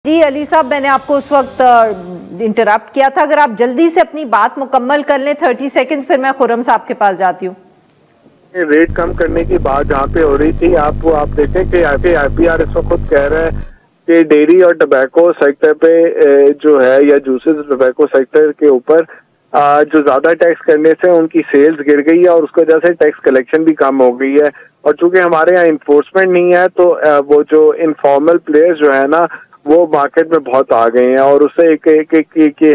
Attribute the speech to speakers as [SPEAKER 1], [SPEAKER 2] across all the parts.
[SPEAKER 1] जी अली साहब, मैंने आपको उस वक्त इंटरप्ट किया था। अगर आप जल्दी से अपनी बात मुकम्मल कर लें 30 सेकंड्स, फिर मैं खुर्रम साहब के पास जाती हूँ।
[SPEAKER 2] रेट कम करने की बात जहाँ पे हो रही थी, आप देखें कि IPR इस वक्त खुद कह रहा है कि डेयरी और टबैको सेक्टर पे जो है या जूसेस टबैको सेक्टर के ऊपर जो ज्यादा टैक्स करने से उनकी सेल्स गिर गई है और उसकी वजह से टैक्स कलेक्शन भी कम हो गई है। और चूंकि हमारे यहाँ इन्फोर्समेंट नहीं है तो वो जो इनफॉर्मल प्लेयर्स जो है ना वो मार्केट में बहुत आ गए हैं और उससे एक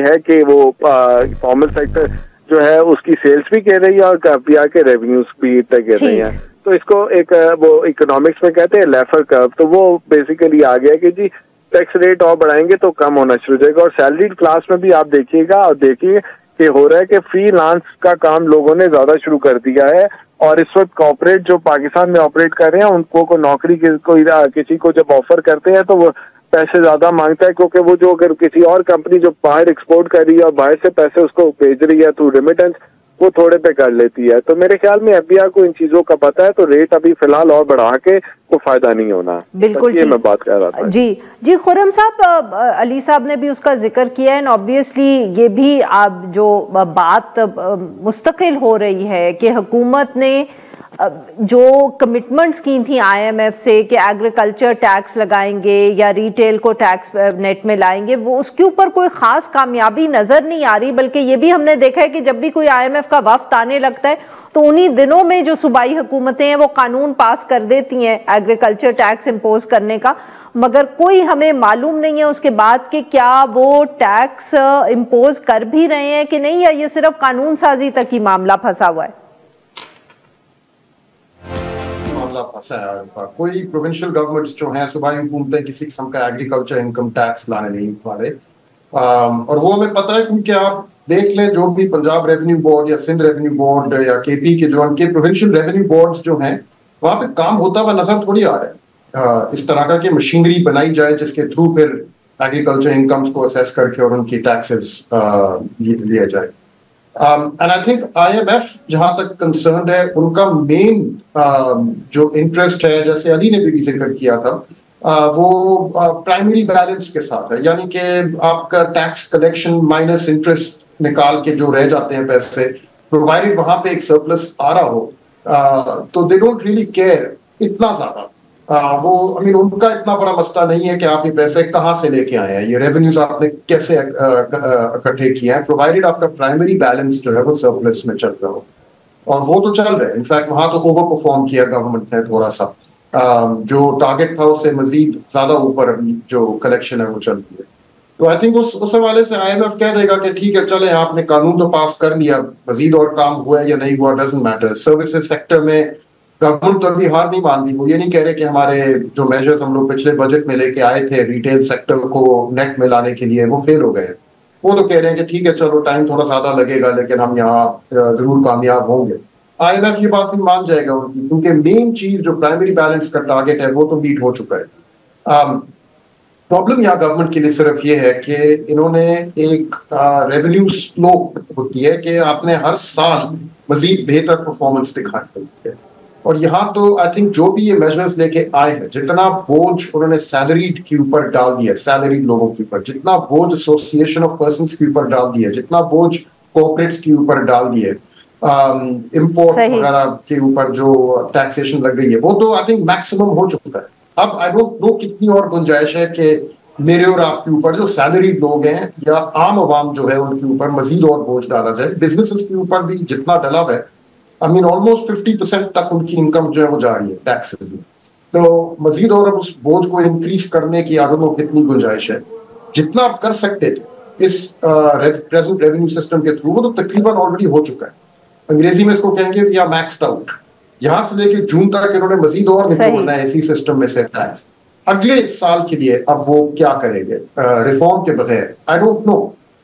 [SPEAKER 2] है कि वो फॉर्मल सेक्टर जो है उसकी सेल्स भी गिर रही है और IPR के रेवेन्यूज भी इतने गिर रहे हैं। तो इसको एक वो इकोनॉमिक्स में कहते हैं लेफर कर्व। तो वो बेसिकली आ गया कि जी टैक्स रेट और बढ़ाएंगे तो कम होना शुरू हो जाएगा। और सैलरीड क्लास में भी आप देखिएगा और देखिए कि हो रहा है कि फ्रीलांस का काम लोगों ने ज्यादा शुरू कर दिया है। और इस वक्त कॉर्पोरेट जो पाकिस्तान में ऑपरेट कर रहे हैं उनको को नौकरी किसी को जब ऑफर करते हैं तो वो पैसे ज्यादा मांगता है, क्योंकि वो जो अगर किसी और कंपनी जो बाहर एक्सपोर्ट कर रही है और बाहर से पैसे उसको भेज रही है थ्रू रेमिटेंस, वो थोड़े पे कर लेती है। तो मेरे ख्याल में IPR को इन चीजों का पता है, तो रेट अभी फिलहाल और बढ़ा के कोई फायदा नहीं होना।
[SPEAKER 1] बिल्कुल
[SPEAKER 2] ये मैं बात कर रहा था।
[SPEAKER 1] जी खुर्रम साहब, अली साहब ने भी उसका जिक्र किया है। ऑब्वियसली ये भी आप जो बात मुस्तकिल हो रही है कि हुकूमत ने जो कमिटमेंट्स की थी IMF से कि एग्रीकल्चर टैक्स लगाएंगे या रिटेल को टैक्स नेट में लाएंगे, वो उसके ऊपर कोई खास कामयाबी नजर नहीं आ रही। बल्कि ये भी हमने देखा है कि जब भी कोई IMF का वफ्द आने लगता है तो उन्हीं दिनों में जो सूबाई हुकूमतें हैं वो कानून पास कर देती हैं एग्रीकल्चर टैक्स इम्पोज करने का, मगर कोई हमें मालूम नहीं है उसके बाद कि क्या वो टैक्स इम्पोज कर भी रहे हैं कि नहीं, या ये सिर्फ कानून साजी तक ही मामला फंसा हुआ है।
[SPEAKER 3] फंसा है। कोई प्रोविंशियल गवर्नमेंट्स जो हैं सूबाई हुकूमतें किसी किस्म का एग्रीकल्चर इनकम टैक्स लाने नहीं वाले। और वो हमें पता है क्योंकि आप देख लें जो भी पंजाब रेवेन्यू बोर्ड या सिंध रेवेन्यू बोर्ड या KP के जो उनके प्रोविंशियल रेवेन्यू बोर्ड्स जो हैं वहां पे काम होता हुआ नजर थोड़ी आ रहा है। इस तरह का कि मशीनरी बनाई जाए जिसके थ्रू फिर एग्रीकल्चर इनकम्स को असेस करके और उनकी टैक्सेस लिया जाए। एंड आई थिंक IMF जहां तक कंसर्न है उनका मेन जो इंटरेस्ट है, जैसे अली ने भी जिक्र किया था, वो प्राइमरी बैलेंस के साथ है। यानी कि आपका टैक्स कलेक्शन माइनस इंटरेस्ट निकाल के जो रह जाते हैं पैसे, प्रोवाइडेड वहां पे एक सरप्लस आ रहा हो, तो दे डोंट रियली केयर इतना ज्यादा। वो उनका इतना बड़ा मसला नहीं है कि आप ये पैसे कहाँ से लेके आए हैं, ये रेवेन्यूज आपने कैसे इकट्ठे किए हैं, प्रोवाइडेड आपका प्राइमरी बैलेंस जो है वो सरप्लस में चल रहा हो। और वो तो चल रहा है। इनफैक्ट वहां तो ओवर परफॉर्म किया गवर्नमेंट ने थोड़ा सा, जो टारगेट था उससे मजीद ज्यादा ऊपर अभी जो कलेक्शन है वो चल रही है। तो आई थिंक उस हवाले से IMF कह देगा कि ठीक है चले आपने कानून तो पास कर लिया, मजीद और काम हुआ या नहीं हुआ डजंट मैटर। सर्विसेज सेक्टर में गवर्नमेंट तो अभी हार नहीं मान रही। वो ये नहीं कह रहे कि हमारे जो मेजर्स हम लोग पिछले बजट में लेके आए थे रिटेल सेक्टर को नेट में लाने के लिए वो फेल हो गए। वो तो कह रहे हैं कि ठीक है चलो टाइम थोड़ा ज्यादा लगेगा लेकिन हम यहाँ जरूर कामयाब होंगे। IMF ये बात भी मान जाएगा उनकी, क्योंकि मेन चीज जो प्राइमरी बैलेंस का टारगेट है वो तो मीट हो चुका है। प्रॉब्लम यहाँ गवर्नमेंट के लिए सिर्फ ये है कि इन्होंने एक रेवेन्यू स्लोप होती है कि आपने हर साल मजीद बेहतर परफॉर्मेंस दिखानी होती है। और यहाँ तो आई थिंक जो भी ये मेजर्स लेके आए हैं, जितना बोझ उन्होंने सैलरीड के ऊपर डाल दिया, सैलरीड लोगों के ऊपर, जितना बोझ एसोसिएशन ऑफ पर्संस के ऊपर डाल दिया, जितना बोझ कॉर्पोरेट्स के ऊपर डाल दिए, इंपोर्ट वगैरह के ऊपर जो टैक्सेशन लग गई है, वो तो आई थिंक मैक्सिमम हो चुका है। अब आई डोंट नो कितनी और गुंजाइश है कि मेरे और आपके ऊपर जो सैलरीड लोग हैं या आम आवाम जो है उनके ऊपर मजीद और बोझ डाला जाए। बिजनेसेस के ऊपर भी जितना डला है, ऑलमोस्ट 50% तक उनकी इनकम जो है वो जा रही है टैक्सेस में। तो मजीद और अब उस बोझ को इंक्रीज करने की आगे कितनी गुंजाइश है। जितना आप कर सकते थे इस प्रेजेंट रेवेन्यू सिस्टम के थ्रू वो तो तकरीबन ऑलरेडी हो चुका है। अंग्रेजी में इसको कहेंगे या मैक्स्ड आउट। यहाँ से लेके जून तक इन्होंने मजीद और निकालना है इसी सिस्टम में से टैक्स। अगले साल के लिए अब वो क्या करेंगे रिफॉर्म के बगैर, आई डोंट नो।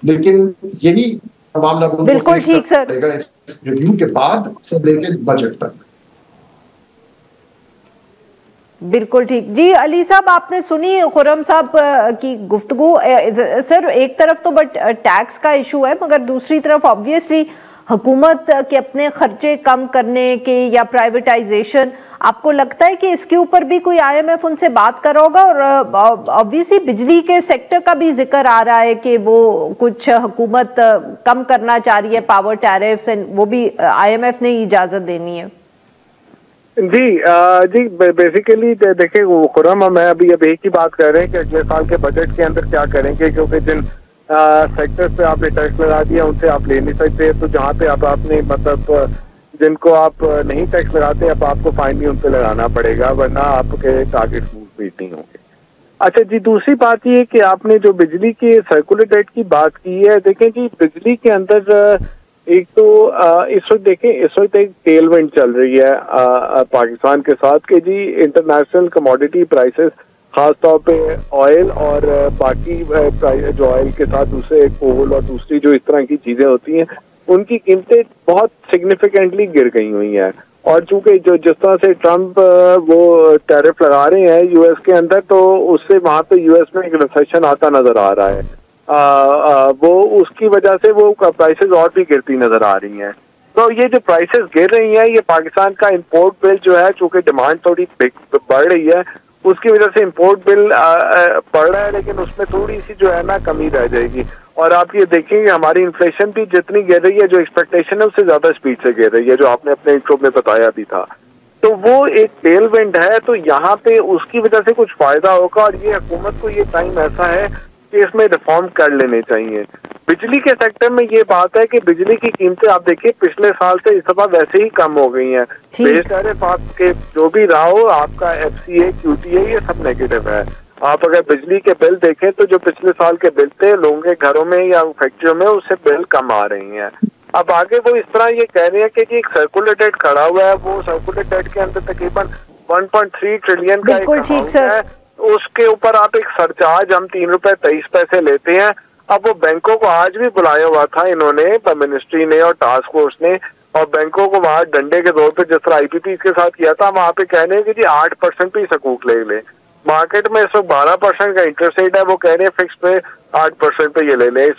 [SPEAKER 3] लेकिन यही मामला
[SPEAKER 1] बिल्कुल ठीक सर,
[SPEAKER 3] इस रिव्यू के बाद से लेकर बजट तक।
[SPEAKER 1] बिल्कुल ठीक। जी अली साहब, आपने सुनी खुर्रम साहब की गुफ्तगू। सर एक तरफ तो बट टैक्स का इशू है, मगर दूसरी तरफ ऑब्वियसली हुकूमत के अपने खर्चे कम करने के या प्राइवेटाइजेशन, आपको लगता है कि इसके ऊपर भी कोई आईएमएफ उनसे बात कर रहा होगा? और ऑब्वियसली बिजली के सेक्टर का भी जिक्र आ रहा है कि वो कुछ हुकूमत कम करना चाह रही है, पावर टैरिफ्स, एंड वो भी आईएमएफ ने इजाजत देनी है।
[SPEAKER 2] जी बेसिकली देखिए खुरम, मैं अभी एक ही बात कर रहे हैं कि अगले साल के बजट के अंदर क्या करेंगे, क्योंकि जिन सेक्टर्स पे आपने टैक्स लगा दिया उनसे आप ले नहीं सकते, तो जहाँ पे आप आपने मतलब जिनको आप नहीं टैक्स लगाते अब आपको फाइन भी उन पे लगाना पड़ेगा, वरना आपके टारगेट मीट नहीं होंगे। अच्छा जी, दूसरी बात ये कि आपने जो बिजली के सर्कुलर डेट की बात की है, देखें कि बिजली के अंदर एक तो इस वक्त देखें, इस वक्त एक टेलविंड चल रही है पाकिस्तान के साथ कि जी इंटरनेशनल कमोडिटी प्राइसेस, खासतौर पे ऑयल और बाकी जो ऑयल के साथ दूसरे कोल और दूसरी जो इस तरह की चीजें होती हैं, उनकी कीमतें बहुत सिग्निफिकेंटली गिर गई हुई हैं। और चूंकि जो जिस तरह से ट्रम्प वो टैरिफ लगा रहे हैं यूएस के अंदर, तो उससे वहां पे यूएस में एक रिसेशन आता नजर आ रहा है। वो उसकी वजह से वो प्राइसेस और भी गिरती नजर आ रही हैं। तो ये जो प्राइसेस गिर रही हैं, ये पाकिस्तान का इंपोर्ट बिल जो है, चूंकि डिमांड थोड़ी बढ़ रही है, उसकी वजह से इंपोर्ट बिल बढ़ रहा है, लेकिन उसमें थोड़ी सी जो है ना कमी रह जाएगी। और आप ये देखेंगे हमारी इन्फ्लेशन भी जितनी गिर रही है, जो एक्सपेक्टेशन है उससे ज्यादा स्पीड से गिर रही है, जो आपने अपने इंट्रो में बताया भी था। तो वो एक टेलविंड है, तो यहाँ पे उसकी वजह से कुछ फायदा होगा। और ये हुकूमत को ये टाइम ऐसा है कि इसमें रिफॉर्म कर लेने चाहिए। बिजली के सेक्टर में ये बात है कि बिजली की कीमतें आप देखिए पिछले साल से इस दफा वैसे ही कम हो गई हैं। बेस टैरिफ आपके जो भी रहा हो, आपका एफसीए, क्यूटीए, ये सब नेगेटिव है। आप अगर बिजली के बिल देखें तो जो पिछले साल के बिल थे लोगों के घरों में या फैक्ट्रियों में, उससे बिल कम आ रही हैं। अब आगे वो इस तरह ये कह रहे हैं कि एक सर्कुलर डेट खड़ा हुआ है, वो सर्कुलर डेट के अंदर तकरीबन 1.3 ट्रिलियन का एक अमाउंट है, उसके ऊपर आप एक सरचार्ज हम 3 रुपए 23 पैसे लेते हैं। अब वो बैंकों को आज भी बुलाया हुआ था इन्होंने, मिनिस्ट्री ने और टास्क फोर्स ने, और बैंकों को वहां डंडे के तौर पे जिस तरह आईपीपी के साथ किया था, वहां पे कहने हैं कि जी 8% पे सकूक ले। मार्केट में इस वक्त 12% का इंटरेस्ट रेट है, वो कह रहे हैं फिक्स पे 8% पे ये ले लें।